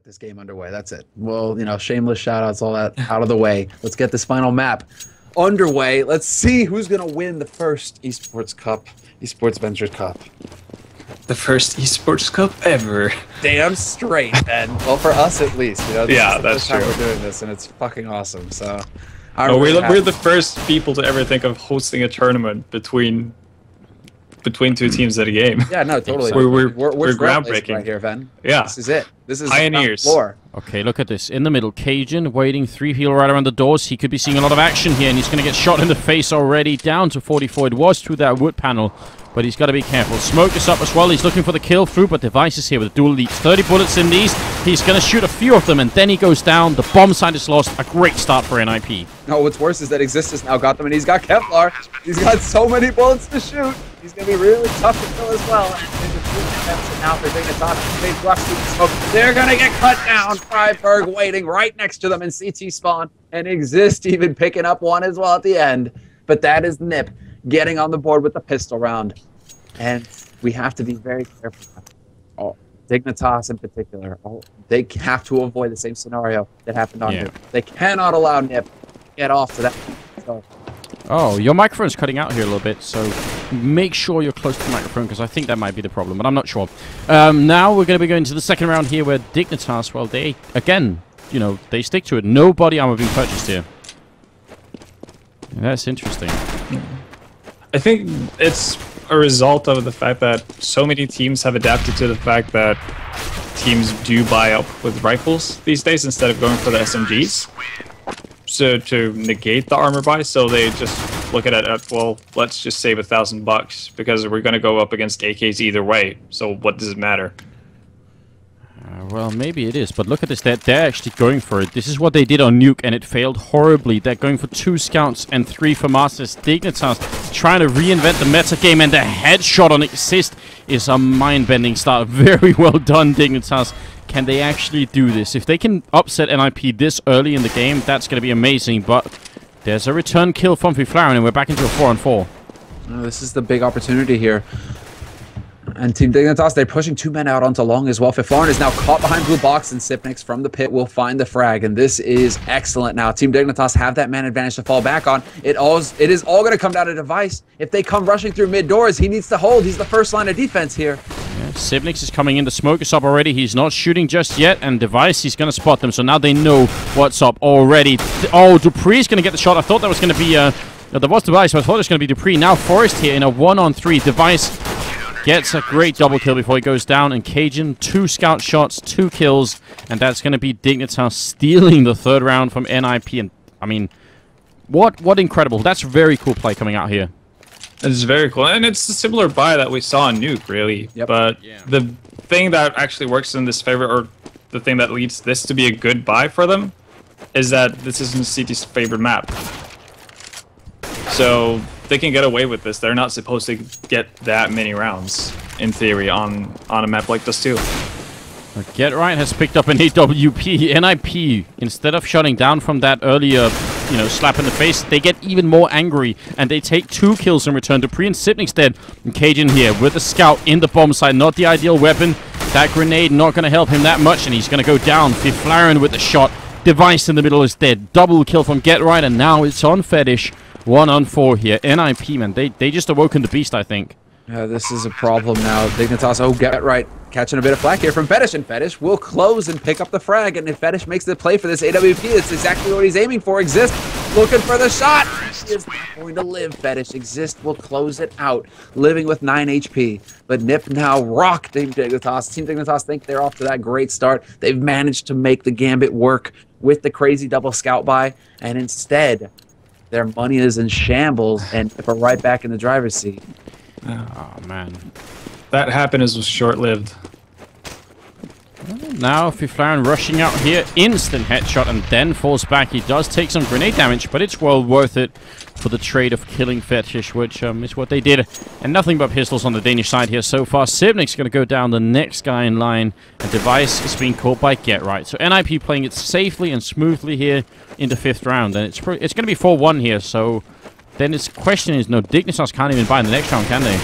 get this game underway. That's it. Well, you know, shameless shout outs, all that out of the way. Let's get this final map underway. Let's see who's going to win the first eSports Cup, eSportsventure Cup. The first eSports Cup ever. Damn straight, Ben. Well, for us at least. You know, this Yeah, is the that's first time true. we're doing this, and it's fucking awesome. So, Oh, we're the first people to ever think of hosting a tournament between two teams at a game. Yeah, no, totally. We're groundbreaking groundbreaking right here, Ben. Yeah. This is it. This is Pioneers. the floor. Okay, look at this. In the middle, Cajun waiting, 3 people right around the doors. He could be seeing a lot of action here, and he's going to get shot in the face already. Down to 44. It was through that wood panel, but he's got to be careful. Smoke is up as well. He's looking for the kill through, but Device is here with dual leads. 30 bullets in these. He's going to shoot a few of them, and then he goes down. The bomb side is lost. A great start for NiP. No, what's worse is that Exist has now got them, and he's got Kevlar. He's got so many bullets to shoot. He's going to be really tough to kill as well. And there's a few attempts now for Dignitas. They rush through the smoke. They're going to get cut down. Freiberg waiting right next to them in CT spawn. And Exist even picking up one as well at the end. But that is NiP getting on the board with the pistol round. And we have to be very careful. Oh, Dignitas in particular. Oh, they have to avoid the same scenario that happened on NiP. They cannot allow NiP to get off to that. So, Oh, your microphone's cutting out here a little bit, so make sure you're close to the microphone, because I think that might be the problem, but I'm not sure. Now we're going to be going to the second round here, where Dignitas, well, they, again, you know, they stick to it. No body armor being purchased here. That's interesting. I think it's a result of the fact that so many teams have adapted to the fact that teams do buy up with rifles these days instead of going for the SMGs. So to negate the armor buy, so they just look at it at, well, let's just save $1,000 because we're going to go up against AKs either way. So what does it matter? Well, maybe it is, but look at this. They're actually going for it. This is what they did on Nuke, and it failed horribly. They're going for 2 scouts and 3 for Masters. Dignitas trying to reinvent the meta game, and the headshot on Exist is a mind-bending start. Very well done, Dignitas. Can they actually do this? If they can upset NiP this early in the game, that's going to be amazing, but there's a return kill from Fiflaren, and we're back into a 4-on-4. oh, this is the big opportunity here. And Team Dignitas, they're pushing 2 men out onto long as well. Fiflaren is now caught behind blue box, and Sipnix from the pit will find the frag. And this is excellent now. Team Dignitas have that man advantage to fall back on. It is all going to come down to Device. If they come rushing through mid doors, he needs to hold. He's the first line of defense here. Yeah, Sipnix is coming in. The smoke is up already. He's not shooting just yet. And Device, he's going to spot them. So now they know what's up already. Oh, Dupree's going to get the shot. I thought that was going to be... there was Device, but I thought it was going to be Dupree. Now Forrest here in a 1-on-3. Device gets a great double kill before he goes down, and Cajun, 2 scout shots, 2 kills, and that's going to be Dignitas stealing the 3rd round from NiP. And I mean, what incredible! That's a very cool play coming out here. It's very cool, and it's a similar buy that we saw in Nuke, really. Yep. But the thing that actually works in this favor, or the thing that leads this to be a good buy for them, is that this isn't CT's favorite map. So they can get away with this. They're not supposed to get that many rounds, in theory, on a map like this too. Get Right has picked up an AWP. NiP, instead of shutting down from that earlier, you know, slap in the face, they get even more angry, and they take 2 kills in return. Dupree and Sipnix dead. And Cajun here with the scout in the bomb side. Not the ideal weapon. That grenade not going to help him that much, and he's going to go down. Fiflaren with the shot. Device in the middle is dead. Double kill from Get Right, and now it's on Fetish. 1-on-4 here. NiP, man, they just awoken the beast, I think. Yeah, this is a problem now. Dignitas, oh, Get Right, catching a bit of flack here from Fetish, and Fetish will close and pick up the frag, and if Fetish makes the play for this AWP, it's exactly what he's aiming for. Exist, looking for the shot. He is not going to live, Fetish. Exist will close it out, living with 9 HP. But NiP now rock Team Dignitas. Team Dignitas think they're off to that great start. They've managed to make the gambit work with the crazy double scout buy, and instead, their money is in shambles, and we're right back in the driver's seat. Oh, man. That happiness was short-lived. Now Fiflaren rushing out here. Instant headshot, and then falls back. He does take some grenade damage, but it's well worth it for the trade of killing Fetish, which is what they did. And nothing but pistols on the Danish side here so far. Sibnik's going to go down, the next guy in line. And Device is being caught by Get Right. So NiP playing it safely and smoothly here in the 5th round. And it's going to be 4-1 here, so then its question is, no, Dignitas can't even buy in the next round, can they?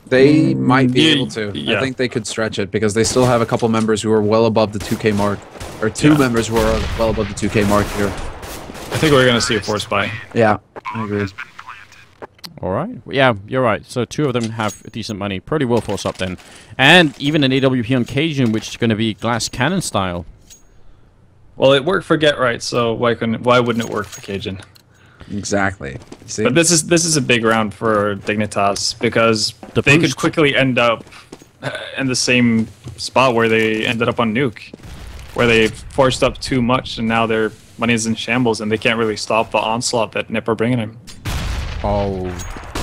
They might be yeah, able to. yeah. I think they could stretch it because they still have a couple members who are well above the 2K mark. Or two members who are well above the 2K mark here. I think we're going to see a force buy. Yeah, I agree. All right. Yeah, you're right. So 2 of them have decent money. Pretty will force up then. And even an AWP on Cajun, which is going to be glass cannon style. Well, it worked for Get Right, so why wouldn't it work for Cajun? Exactly. See? But this is a big round for Dignitas because they could quickly end up in the same spot where they ended up on Nuke, where they forced up too much and now their money is in shambles and they can't really stop the onslaught that NiP are bringing him. Oh,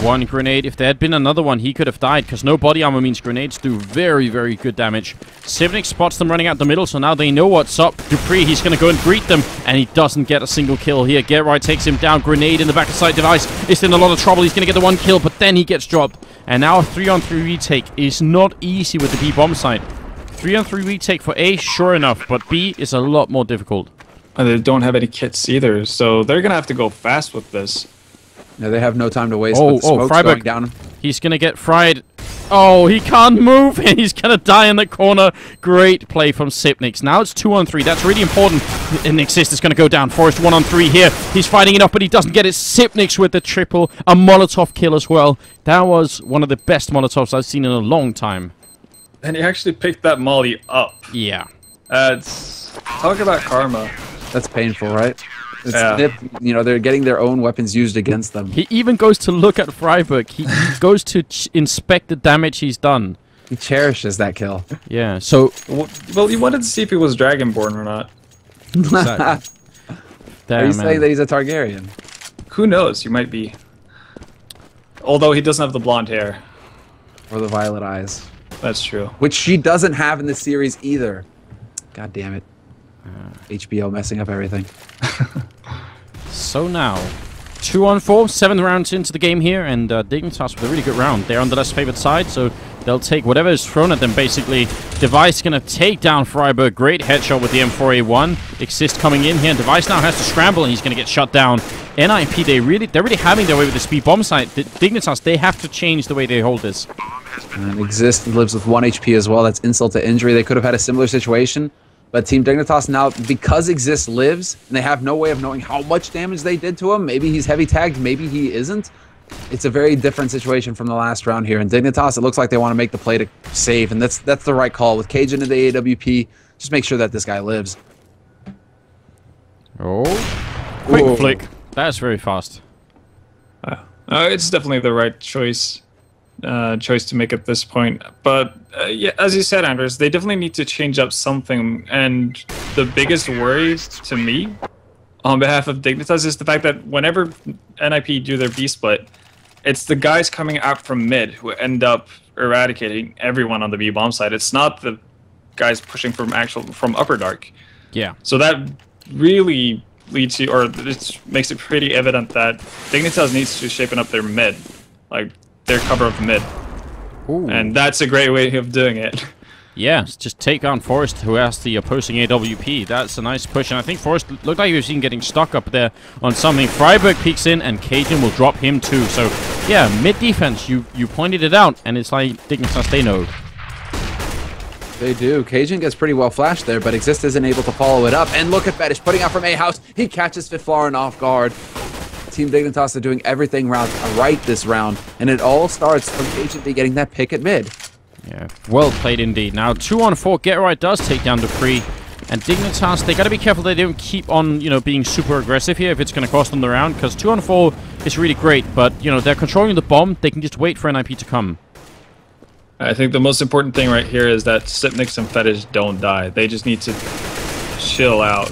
1 grenade. If there had been another one, he could have died, because no body armor means grenades do very, very good damage. Sivnik spots them running out the middle, so now they know what's up. Dupree, he's going to go and greet them, and he doesn't get a single kill here. Get Right takes him down. Grenade in the back of side device. It's in a lot of trouble. He's going to get the 1 kill, but then he gets dropped. And now a 3-on-3 retake is not easy with the B bomb site. 3-on-3 retake for A, sure enough, but B is a lot more difficult. And they don't have any kits either, so they're going to have to go fast with this. No, they have no time to waste. With the smoke's going down. He's going to get fried. Oh, he can't move. He's going to die in the corner. Great play from Sipnix. Now it's 2-on-3. That's really important. And Exist is going to go down. Forrest 1-on-3 here. He's fighting it up, but he doesn't get it. Sipnix with the triple. A Molotov kill as well. That was one of the best Molotovs I've seen in a long time. And he actually picked that molly up. Yeah. Talk about karma. That's painful, right? It's NiP, you know, they're getting their own weapons used against them. He even goes to look at Freiburg. He goes to inspect the damage he's done. He cherishes that kill. Yeah, so... Well, you wanted to see if he was Dragonborn or not. Exactly. Are you saying that he's a Targaryen? Who knows? You might be. Although he doesn't have the blonde hair. Or the violet eyes. That's true. Which she doesn't have in this series either. God damn it. HBO messing up everything. So now, 2-on-4, 7 rounds into the game here, and Dignitas with a really good round. They're on the less favored side, so they'll take whatever is thrown at them, basically. Device gonna take down Freiburg. Great headshot with the M4A1. Exist coming in here, and Device now has to scramble, and he's gonna get shut down. NiP, they're really having their way with the speed bomb site. Dignitas, they have to change the way they hold this. And Exist lives with 1 HP as well. That's insult to injury. They could have had a similar situation. But Team Dignitas now, because Exist lives, and they have no way of knowing how much damage they did to him, maybe he's heavy tagged, maybe he isn't. It's a very different situation from the last round here. And Dignitas, it looks like they want to make the play to save, and that's the right call. With Cajun and the AWP, just make sure that this guy lives. Oh, quick flick. That's very fast. It's definitely the right choice to make at this point. But yeah, as you said, Anders, they definitely need to change up something. And the biggest worry to me, on behalf of Dignitas, is the fact that whenever NiP do their B split, it's the guys coming out from mid who end up eradicating everyone on the B bomb side. It's not the guys pushing from upper dark. Yeah. So that really leads to, or it makes it pretty evident that Dignitas needs to shape up their mid, like their cover of mid. Ooh. And that's a great way of doing it. Yeah, just take on Forrest, who has the opposing AWP. That's a nice push, and I think Forrest looked like he was getting stuck up there on something. Freiburg peeks in, and Cajun will drop him too. So, yeah, mid-defense, you pointed it out, and it's like Dignitas, they know. They do. Cajun gets pretty well flashed there, but Exist isn't able to follow it up. And look at Fetish putting out from A house. He catches Fitflaren off guard. Team Dignitas are doing everything right this round, and it all starts from Cajun getting that pick at mid. Yeah, well played indeed. Now, 2-on-4, Get Right does take down Dupree. And Dignitas, they got to be careful they don't keep on, being super aggressive here if it's going to cost them the round. Because 2-on-4 is really great, but, they're controlling the bomb. They can just wait for NiP to come. I think the most important thing right here is that Sipnix and Fetish don't die. They just need to chill out.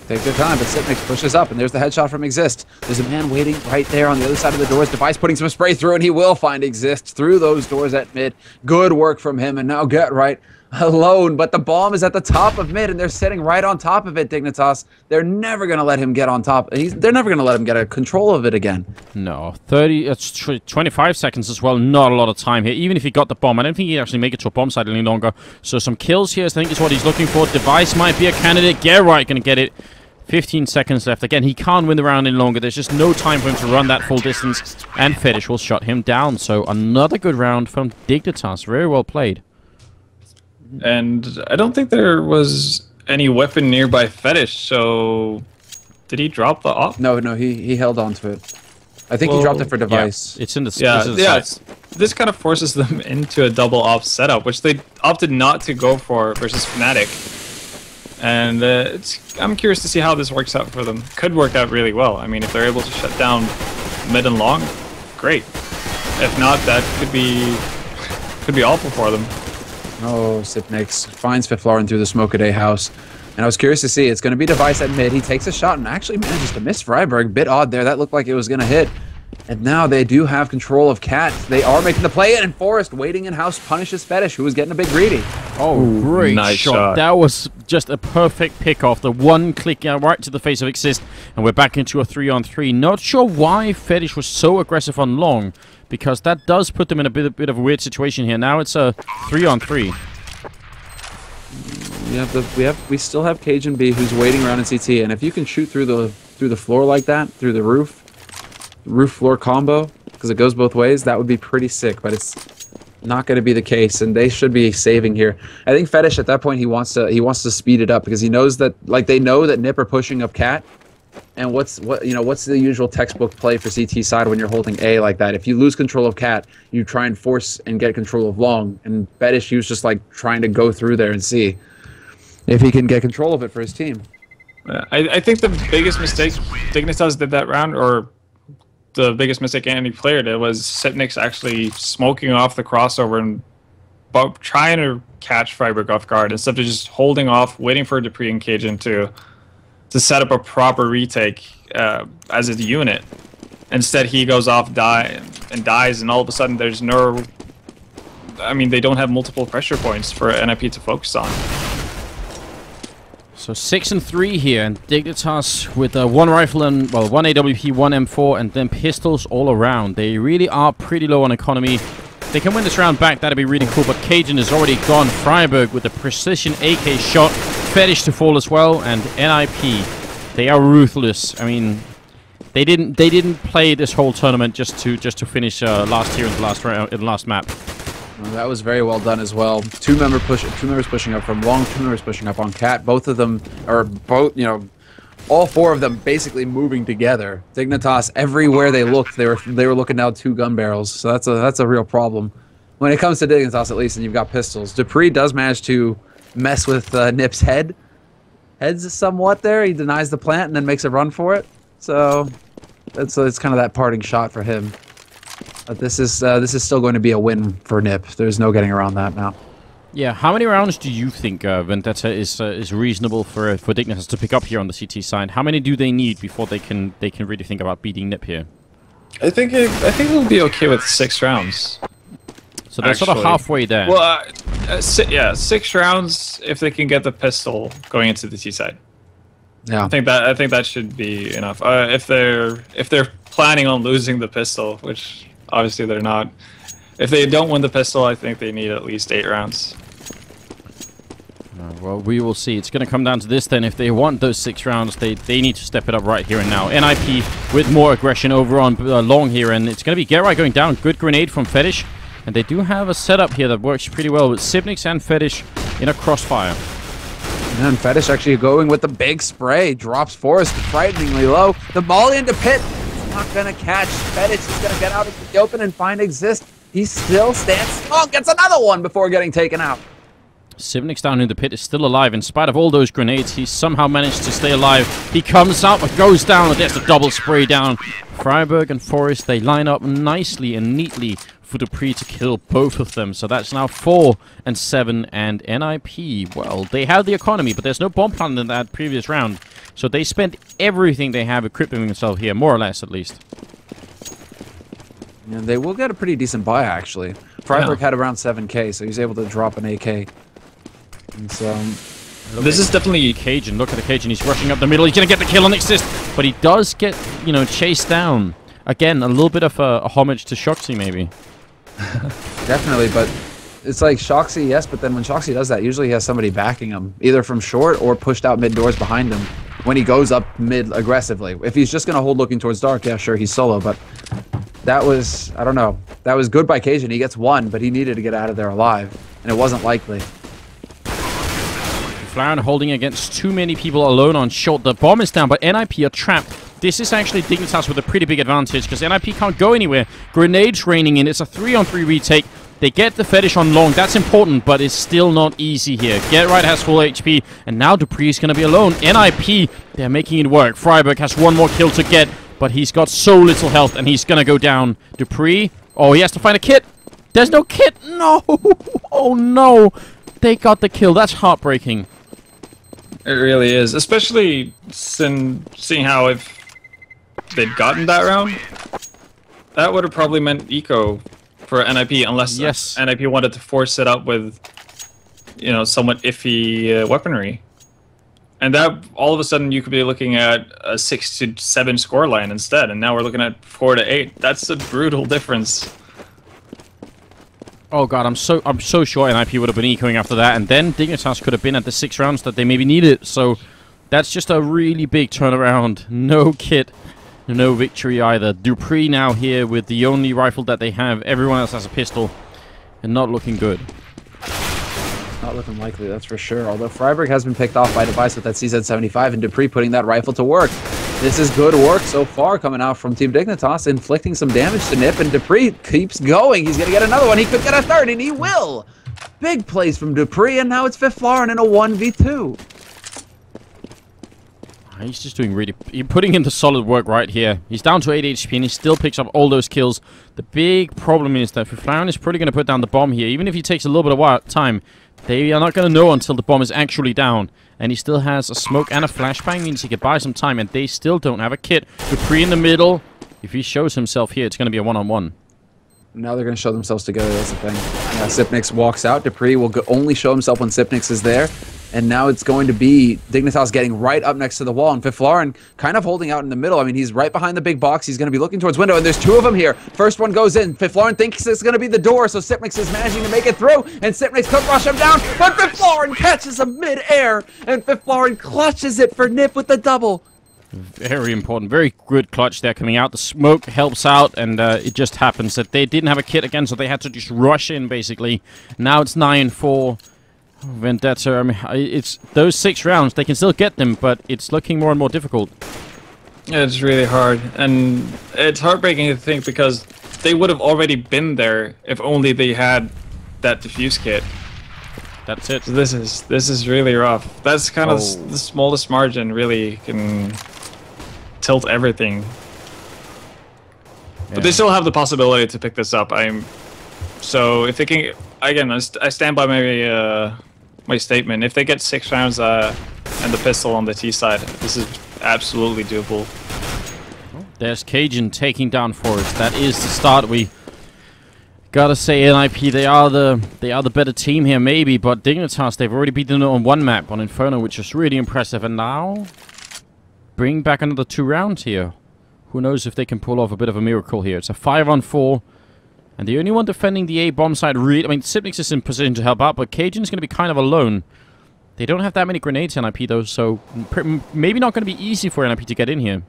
Take their time, but Sipnix pushes up, and there's the headshot from Exist. There's a man waiting right there on the other side of the doors. Device putting some spray through, and he will find Exist through those doors at mid. Good work from him, and now Get Right alone. But the bomb is at the top of mid, and they're sitting right on top of it, Dignitas. They're never going to let him get on top. They're never going to let him get a control of it again. No, 25 seconds as well. Not a lot of time here. Even if he got the bomb, I don't think he'd actually make it to a bomb site any longer. So some kills here, I think, is what he's looking for. Device might be a candidate. Get Right going to get it. 15 seconds left. Again, he can't win the round any longer. There's just no time for him to run that full distance, and Fetish will shut him down. So another good round from Dignitas. Very well played. And I don't think there was any weapon nearby Fetish, so did he drop the op? No, he held on to it. I think he dropped it for device. Yeah, it's in the this kind of forces them into a double op setup, which they opted not to go for versus Fnatic. And I'm curious to see how this works out for them. Could work out really well. I mean, if they're able to shut down mid and long, great. If not, that could be awful for them. Oh, Sipnix finds Fiflaurin through the smoke a day house. And I was curious to see, it's going to be device at mid. He takes a shot and actually manages to miss Freiburg. Bit odd there. That looked like it was going to hit. And now they do have control of Cat. They are making the play, and Forrest waiting in house punishes Fetish, who was getting a bit greedy. Oh, great nice shot. That was just a perfect pick off. The one click right to the face of Exist, and we're back into a 3-on-3. Not sure why Fetish was so aggressive on long, because that does put them in a bit of a weird situation here. Now it's a 3-on-3. We still have Cajun B, who's waiting around in CT, and if you can shoot through the floor like that, through the roof floor combo, because it goes both ways, that would be pretty sick, but it's not going to be the case, and they should be saving here. I think Fetish at that point he wants to speed it up, because he knows that, like, they know that NiP are pushing up Cat, and what's the usual textbook play for CT side when you're holding A like that? If you lose control of Cat, you try and force and get control of long, and Fetish, he was just like trying to go through there and see if he can get control of it for his team. I think the biggest mistake Dignitas did that round, or the biggest mistake any player did, was Sipnix actually smoking off the crossover and trying to catch Freiburg off guard instead of just holding off, waiting for Dupree and Cajun to set up a proper retake as a unit. Instead, he goes off, dies, and all of a sudden there's no... I mean, they don't have multiple pressure points for NiP to focus on. So 6-3 here, and Dignitas with one rifle and, well, one AWP, one M4, and then pistols all around. They really are pretty low on economy. If they can win this round back, that'd be really cool, but Cajun is already gone. Freiburg with a precision AK shot. Fetish to fall as well, and NiP, they are ruthless. I mean, they didn't play this whole tournament just to finish last here in the last round, in the last map. Well, that was very well done as well. Two members pushing up from long, 2 members pushing up on Cat. Both of them, or both, all 4 of them basically moving together. Dignitas, everywhere they looked, they were looking down 2 gun barrels. So that's a real problem when it comes to Dignitas, at least. And you've got pistols. Dupree does manage to mess with NiP's heads somewhat there. He denies the plant and then makes a run for it. So it's kind of that parting shot for him. But this is still going to be a win for NiP. There's no getting around that now. Yeah, how many rounds do you think Vendetta is reasonable for Dignitas to pick up here on the CT side? How many do they need before they can really think about beating NiP here? I think it'll be okay with 6 rounds. So they're sort of halfway there. Well, yeah, 6 rounds if they can get the pistol going into the T side. Yeah, I think that should be enough. If they're planning on losing the pistol, which obviously they're not. If they don't win the pistol, I think they need at least 8 rounds. Well, we will see. It's going to come down to this then. If they want those 6 rounds, they need to step it up right here and now. NiP with more aggression over on long here, and it's going to be Get Right going down. Good grenade from Fetish. And they do have a setup here that works pretty well with Sipnix and Fetish in a crossfire. And Fetish actually going with the big spray. Drops Forrest frighteningly low. The volley into Pit. Not gonna catch. Fetish is gonna get out into the open and find Exist. He still stands strong. Gets another one before getting taken out. Sipnix down in the pit is still alive. In spite of all those grenades, he somehow managed to stay alive. He comes out but goes down, and there's the double spray down. Freiburg and Forrest, they line up nicely and neatly for Dupree to kill both of them. So that's now 4 and 7, and NiP, well, they have the economy, but there's no bomb plant in that previous round. So they spent everything they have equipping themselves here, more or less at least. And they will get a pretty decent buy, actually. Freiburg had around 7k, so he's able to drop an AK. And so... This is definitely Cajun. Look at the Cajun. He's rushing up the middle. He's going to get the kill on Exist, but he does get, chased down. Again, a little bit of a homage to Shoxy, maybe. Definitely, but it's like Shoxy, yes, but then when Shoxy does that, usually he has somebody backing him, either from short or pushed out mid doors behind him. when he goes up mid aggressively. If he's just going to hold looking towards dark, yeah, sure, he's solo, but that was, I don't know. That was good by Cajun. He gets one, but he needed to get out of there alive, and it wasn't likely. Flaren holding against too many people alone on short. The bomb is down, but NiP are trapped. This is actually Dignitas with a pretty big advantage because NiP can't go anywhere. Grenades raining in. It's a 3-on-3 retake. They get the fetish on long. That's important, but it's still not easy here. Get Right has full HP, and now Dupree is going to be alone. NiP, they're making it work. Freiburg has one more kill to get, but he's got so little health, and he's going to go down. Dupree, oh, he has to find a kit. There's no kit. No. Oh, no. They got the kill. That's heartbreaking. It really is, especially seeing how if they'd gotten that round, that would have probably meant eco for NiP, unless NiP wanted to force it up with, you know, somewhat iffy weaponry. And that, all of a sudden, you could be looking at a 6-7 scoreline instead, and now we're looking at 4-8. That's a brutal difference. Oh god, I'm so sure NiP would have been ecoing after that, and then Dignitas could have been at the 6 rounds that they maybe needed. So that's just a really big turnaround. No kit, no victory either. Dupree now here with the only rifle that they have. Everyone else has a pistol, and not looking good. Not looking likely, that's for sure. Although Freiburg has been picked off by Device with that CZ75, and Dupree putting that rifle to work. This is good work so far coming out from Team Dignitas, inflicting some damage to NiP, and Dupree keeps going. He's going to get another one. He could get a third, and he will. Big plays from Dupree, and now it's Fifth Lauren in a 1v2. He's just doing really... He's putting in the solid work right here. He's down to 8 HP, and he still picks up all those kills. The big problem is that Flaren is probably going to put down the bomb here. Even if he takes a little bit of time, they are not going to know until the bomb is actually down. And he still has a smoke and a flashbang, means he could buy some time, and they still don't have a kit. Dupree in the middle. If he shows himself here, it's going to be a one-on-one. Now they're going to show themselves together, that's the thing. Now Sipnix walks out. Dupree will only show himself when Sipnix is there. And now it's going to be Dignitas getting right up next to the wall, and Fifth Lauren kind of holding out in the middle. I mean, he's right behind the big box. He's going to be looking towards window, and there's two of them here. First one goes in. Fifth Lauren thinks it's going to be the door, so Sipnix is managing to make it through, and Sipnix could rush him down, but Fifth Lauren catches him mid-air, and Fifth Lauren clutches it for NiP with the double. Very important. Very good clutch there coming out. The smoke helps out, and it just happens that they didn't have a kit again, so they had to just rush in, basically. Now it's 9-4. Vendetta, I mean, it's those 6 rounds, they can still get them, but it's looking more and more difficult. Yeah, it's really hard, and it's heartbreaking to think because they would have already been there if only they had that defuse kit. That's it. So this is really rough. That's kind of the smallest margin really can tilt everything. Yeah. But they still have the possibility to pick this up. So if they can, again, I stand by my my statement. If they get 6 rounds and the pistol on the T side, this is absolutely doable. There's Cajun taking down Forest. That is the start. We gotta say, NiP, they are the better team here, maybe. But Dignitas, they've already beaten it on one map on Inferno, which is really impressive. And now bring back another 2 rounds here. Who knows if they can pull off a bit of a miracle here? It's a 5-on-4. And the only one defending the A bomb side, I mean, Sipnix is in position to help out, but Cajun's going to be kind of alone. They don't have that many grenades, NiP, though, so maybe not going to be easy for NiP to get in here.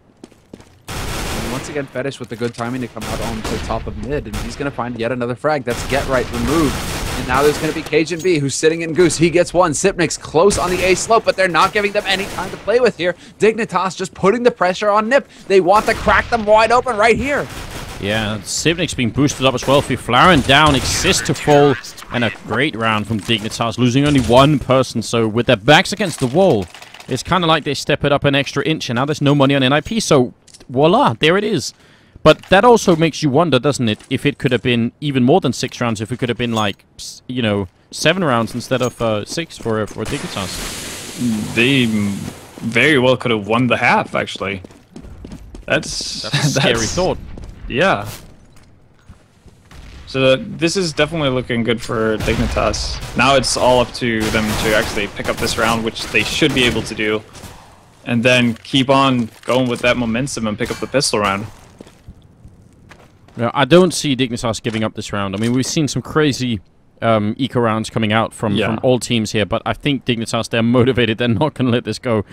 And once again, Fetish with the good timing to come out on the top of mid, and he's going to find yet another frag. That's Get Right removed. And now there's going to be Cajun B, who's sitting in Goose. He gets one. Sipnix close on the A slope, but they're not giving them any time to play with here. Dignitas just putting the pressure on NiP. They want to crack them wide open right here. Yeah, Sipnix being boosted up as well. Flaren down, Exist to fall, and a great round from Dignitas, losing only 1 person. So with their backs against the wall, it's kind of like they step it up an extra inch, and now there's no money on NiP, so voila, there it is. But that also makes you wonder, doesn't it, if it could have been even more than 6 rounds, if it could have been like, you know, 7 rounds instead of 6 for Dignitas. They very well could have won the half, actually. That's a scary thought. Yeah. So this is definitely looking good for Dignitas. Now it's all up to them to actually pick up this round, which they should be able to do. And then keep on going with that momentum and pick up the pistol round. Yeah, I don't see Dignitas giving up this round. I mean, we've seen some crazy eco rounds coming out from all teams here, but I think Dignitas, they're motivated. They're not going to let this go.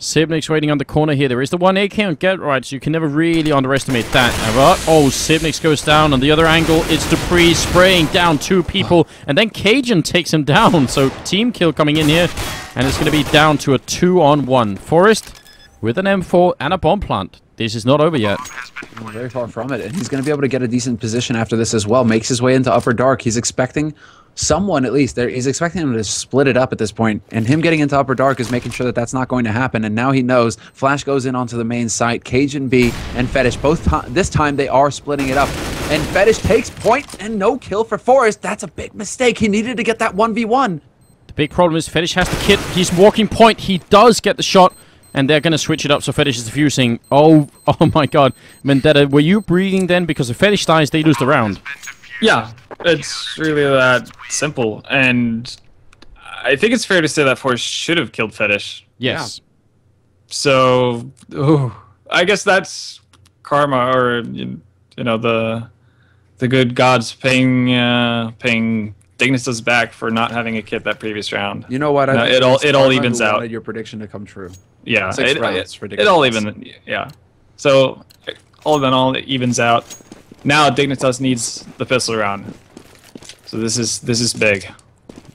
Sibnick's waiting on the corner here. There is the 1 AK on Get Right, so you can never really underestimate that. Oh, Sibnick's goes down. On the other angle, it's Dupree spraying down 2 people, and then Cajun takes him down. So team kill coming in here, and it's going to be down to a 2-on-1. Forrest with an M4 and a bomb plant. This is not over yet. Very far from it, and he's going to be able to get a decent position after this as well. Makes his way into Upper Dark. He's expecting someone, at least, he's expecting him to split it up at this point, and him getting into Upper Dark is making sure that that's not going to happen, and now he knows. Flash goes in onto the main site. Cajun B and Fetish, this time they are splitting it up, and Fetish takes point, and no kill for Forrest. That's a big mistake. He needed to get that 1v1. The big problem is Fetish has the kit. He's walking point. He does get the shot. And they're going to switch it up, so Fetish is defusing. Oh my god. Vendetta, were you breathing then? Because if Fetish dies, they lose the round. Yeah, it's really that simple. And I think it's fair to say that Force should have killed Fetish. Yes. Yeah. So, I guess that's karma, or, you know, the good gods paying Dignitas back for not having a kit that previous round. You know what? It all evens out. Wanted your prediction to come true. Yeah, it all even. Yeah, so all in all, it evens out. Now Dignitas needs the pistol round. So this is big.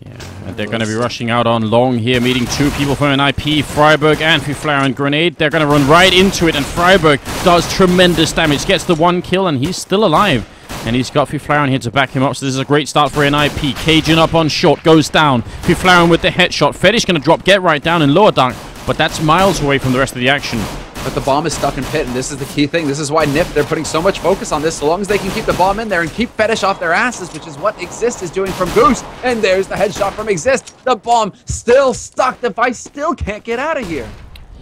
Yeah, and they're going to be rushing out on long here, meeting 2 people from NiP, Freiburg and Fiflare and Grenade. They're going to run right into it, and Freiburg does tremendous damage, gets the 1 kill, and he's still alive. And he's got Fiflaren here to back him up, so this is a great start for NiP. Cajun up on short, goes down. Fiflaren with the headshot. Fetish going to drop Get Right down in lower dark, but that's miles away from the rest of the action. But the bomb is stuck in pit, and this is the key thing. This is why NiP, they're putting so much focus on this. So long as they can keep the bomb in there and keep Fetish off their asses, which is what Exist is doing from Goose. And there's the headshot from Exist. The bomb still stuck. Device still can't get out of here.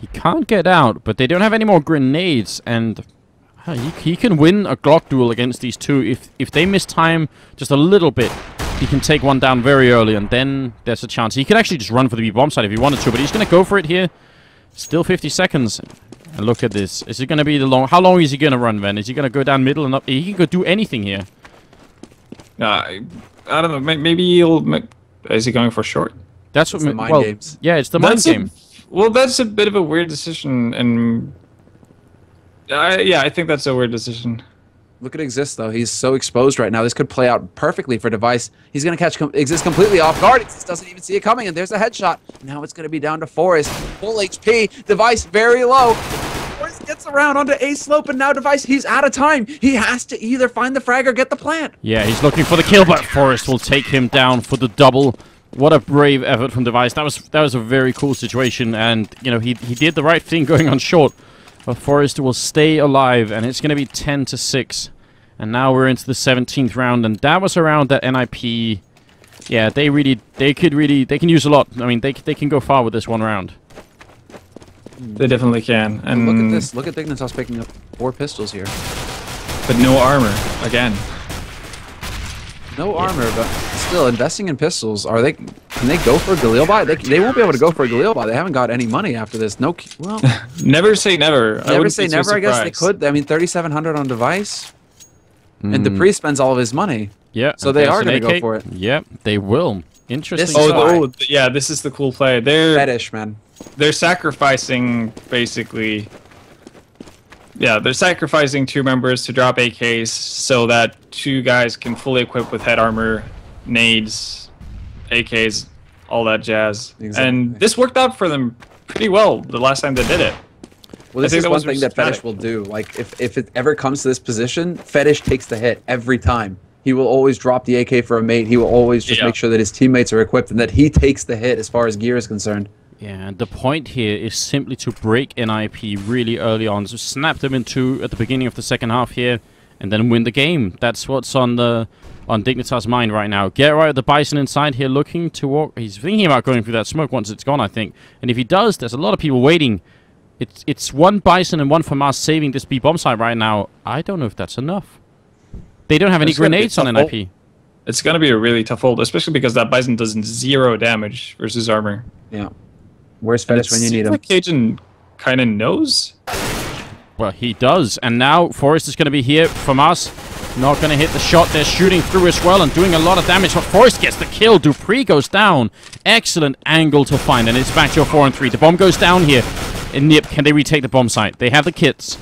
He can't get out, but they don't have any more grenades, and he can win a Glock duel against these 2. If they miss time just a little bit, he can take one down very early, and then there's a chance. He could actually just run for the B-bomb side if he wanted to, but he's going to go for it here. Still 50 seconds. And look at this. Is it going to be the long... How long is he going to run, then? Is he going to go down middle and up? He can go do anything here. I don't know. Maybe he'll... Is he going for short? That's what... the mind games. Yeah, it's the mind game. Well, that's a bit of a weird decision, and... yeah, I think that's a weird decision. Look at Exist, though. He's so exposed right now. This could play out perfectly for Device. He's going to catch Exist completely off guard. Exist doesn't even see it coming, and there's a headshot. Now it's going to be down to Forrest. Full HP. Device very low. Forrest gets around onto A slope, and now Device, he's out of time. He has to either find the frag or get the plant. Yeah, he's looking for the kill, but Forrest will take him down for the double. What a brave effort from Device. That was a very cool situation, and, you know, he did the right thing going on short. But Forrest will stay alive, and it's going to be 10-6. And now we're into the 17th round, and that was a round that NiP, yeah, they can use a lot. I mean, they can go far with this one round. They definitely can. And look at this. Look at Dignitas picking up 4 pistols here. But no armor, again. No armor, but still, investing in pistols, can they go for a Galil buy? They won't be able to go for a Galil buy. They haven't got any money after this. No, well... Never say never. Never say never, I guess they could. I mean, 3,700 on Device. And Dupree spends all of his money. Yeah. So they are going to go for it. Yep, they will. Interesting. Yeah, this is the cool play. They're Fetish, man. They're sacrificing, basically... Yeah, they're sacrificing 2 members to drop AKs so that 2 guys can fully equip with head armor, nades, AKs, all that jazz. Exactly. And this worked out for them pretty well the last time they did it. Well, this is one thing that Fetish will do. Like, if it ever comes to this position, Fetish takes the hit every time. He will always drop the AK for a mate. He will always just make sure that his teammates are equipped and that he takes the hit as far as gear is concerned. Yeah, and the point here is simply to break NiP really early on. So snap them in 2 at the beginning of the second half here, and then win the game. That's what's on Dignitas' mind right now. Get right at the Bison inside here, looking to walk. He's thinking about going through that smoke once it's gone, I think. And if he does, there's a lot of people waiting. It's 1 Bison and 1 FAMAS saving this B-bomb side right now. I don't know if that's enough. They don't have any grenades on NiP. It's going to be a really tough hold, especially because that Bison does 0 damage versus armor. Yeah. Where's Fetish when you need him? Like Cajun kind of knows. Well, he does. And now Forrest is going to be here from us. Not going to hit the shot. They're shooting through as well and doing a lot of damage. But Forrest gets the kill. Dupree goes down. Excellent angle to find. And it's back to a 4-on-3. The bomb goes down here. And NiP, can they retake the bomb site? They have the kits.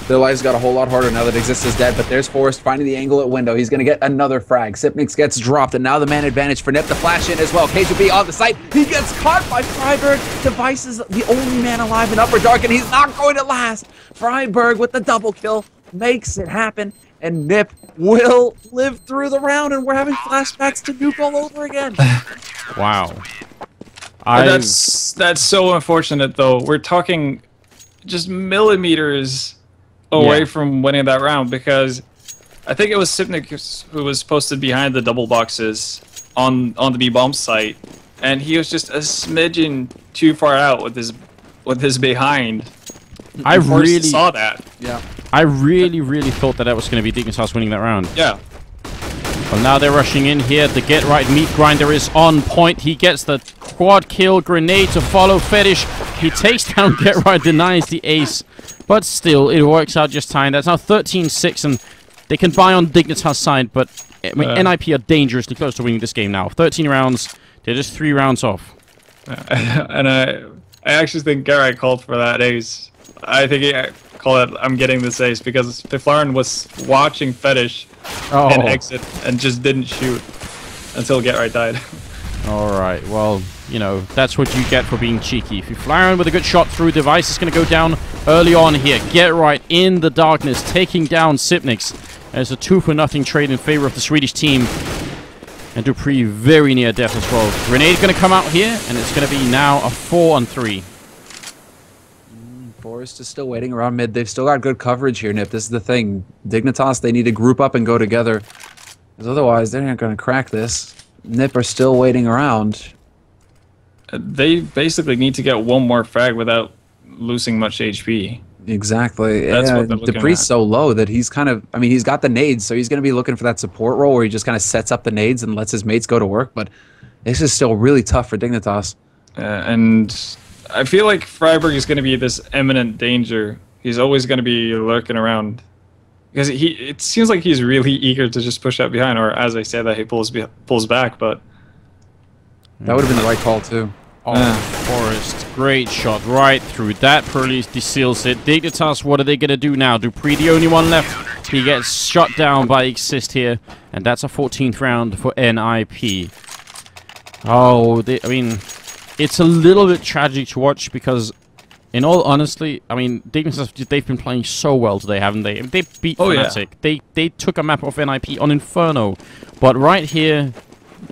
Their lives got a whole lot harder now that Exist is dead, but there's Forrest finding the angle at window. He's going to get another frag. Sipnix gets dropped, and now the man advantage for NiP to flash in as well. KJB on the site. He gets caught by Freiburg. Device is the only man alive in Upper Dark, and he's not going to last. Freiburg with the double kill makes it happen, and NiP will live through the round, and we're having flashbacks to Nuke all over again. Wow. That's so unfortunate, though. We're talking just millimeters away from winning that round, because I think it was Sipnix who was posted behind the double boxes on the B bomb site, and he was just a smidgen too far out with his behind. I really saw that. Yeah. I really thought that was going to be Dignitas winning that round. Yeah. Well, now they're rushing in here. The Get Right Meat Grinder is on point. He gets the quad kill grenade to follow Fetish. He takes down Get Right, denies the ace. But still, it works out just fine. That's now 13-6, and they can buy on Dignitas' side, but I mean, NiP are dangerously close to winning this game now. 13 rounds, they're just 3 rounds off. And I actually think Garay called for that ace. I think he called it, I'm getting this ace, because Fiflaren was watching Fetish and exit and just didn't shoot until Get Right died. Alright, well, you know, that's what you get for being cheeky. If you Fiflaren with a good shot through, Device is going to go down early on here. Get Right in the darkness, taking down Sipnix. There's a 2-for-0 trade in favor of the Swedish team. And Dupree very near death as well. Grenade going to come out here, and it's going to be now a 4-on-3. Forrest is still waiting around mid. They've still got good coverage here, NiP. This is the thing. Dignitas, they need to group up and go together, because otherwise they're not going to crack this. NiP are still waiting around. They basically need to get one more frag without losing much HP. Exactly. That's yeah, what they're looking Dupree's at. so low that he's kind of, I mean, he's got the nades, so he's going to be looking for that support role where he just kind of sets up the nades and lets his mates go to work, but this is still really tough for Dignitas. And I feel like Freiburg is going to be this imminent danger. He's always going to be lurking around. Because it seems like he's really eager to just push out behind, or as I say that, he pulls back, but... That would have been the right call, too. Oh, Forrest. Great shot right through that. Purley seals it. Dignitas, what are they going to do now? Dupree, the only one left. He gets shot down by Exist here, and that's a 14th round for NiP. Oh, I mean, it's a little bit tragic to watch because... In all honesty, I mean, Dignitas, they've been playing so well today, haven't they? They beat Fnatic. Yeah. They took a map off NiP on Inferno. But right here,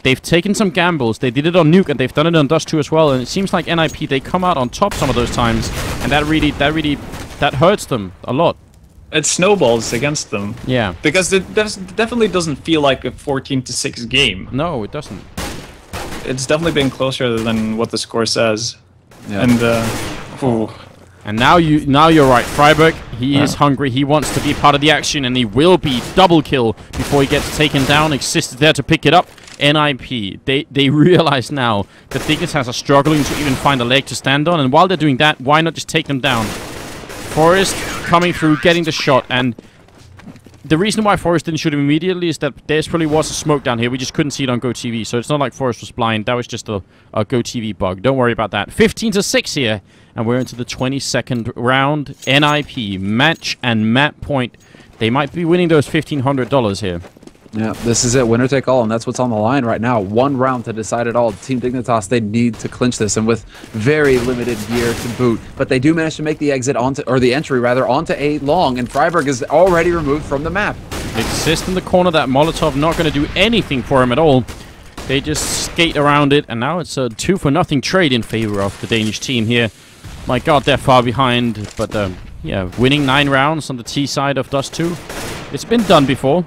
they've taken some gambles. They did it on Nuke, and they've done it on Dust 2 as well. And it seems like NiP, they come out on top some of those times. And that hurts them a lot. It snowballs against them. Yeah. Because it definitely doesn't feel like a 14-6 game. No, it doesn't. It's definitely been closer than what the score says. Yeah. And, ooh. And now you're right. Freiburg, he is hungry. He wants to be part of the action, and he will be double kill before he gets taken down. Exist is there to pick it up. NiP, they realize now that Dignitas are struggling to even find a leg to stand on, and while they're doing that, why not just take them down? Forrest coming through, getting the shot, and the reason why Forrest didn't shoot him immediately is that there probably was a smoke down here. We just couldn't see it on GoTV, so it's not like Forrest was blind. That was just a GoTV bug. Don't worry about that. 15-6 here, and we're into the 22nd round. NiP, match and map point. They might be winning those $1,500 here. Yeah, this is it. Winner take all, and that's what's on the line right now. One round to decide it all. Team Dignitas, they need to clinch this, and with very limited gear to boot. But they do manage to make the exit onto, or the entry rather, onto A long, and Freiburg is already removed from the map. Exist in the corner. That Molotov not going to do anything for him at all. They just skate around it, and now it's a 2-for-0 trade in favor of the Danish team here. My God, they're far behind, but yeah, winning 9 rounds on the T side of Dust 2. It's been done before.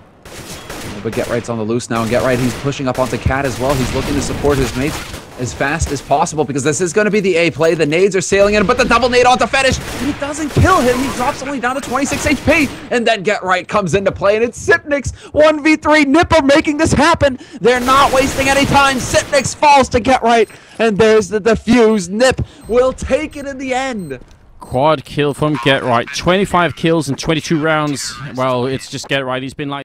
But Get Right's on the loose now, and Get Right, he's pushing up onto Cat as well. He's looking to support his mates as fast as possible because this is going to be the A play. The nades are sailing in, but the double nade onto Fetish, and he doesn't kill him. He drops only down to 26 HP, and then Get Right comes into play, and it's Sipnix 1v3. NiP are making this happen. They're not wasting any time. Sipnix falls to Get Right, and there's the defuse. NiP will take it in the end. Quad kill from Get Right. 25 kills in 22 rounds. Well, it's just Get Right. He's been like...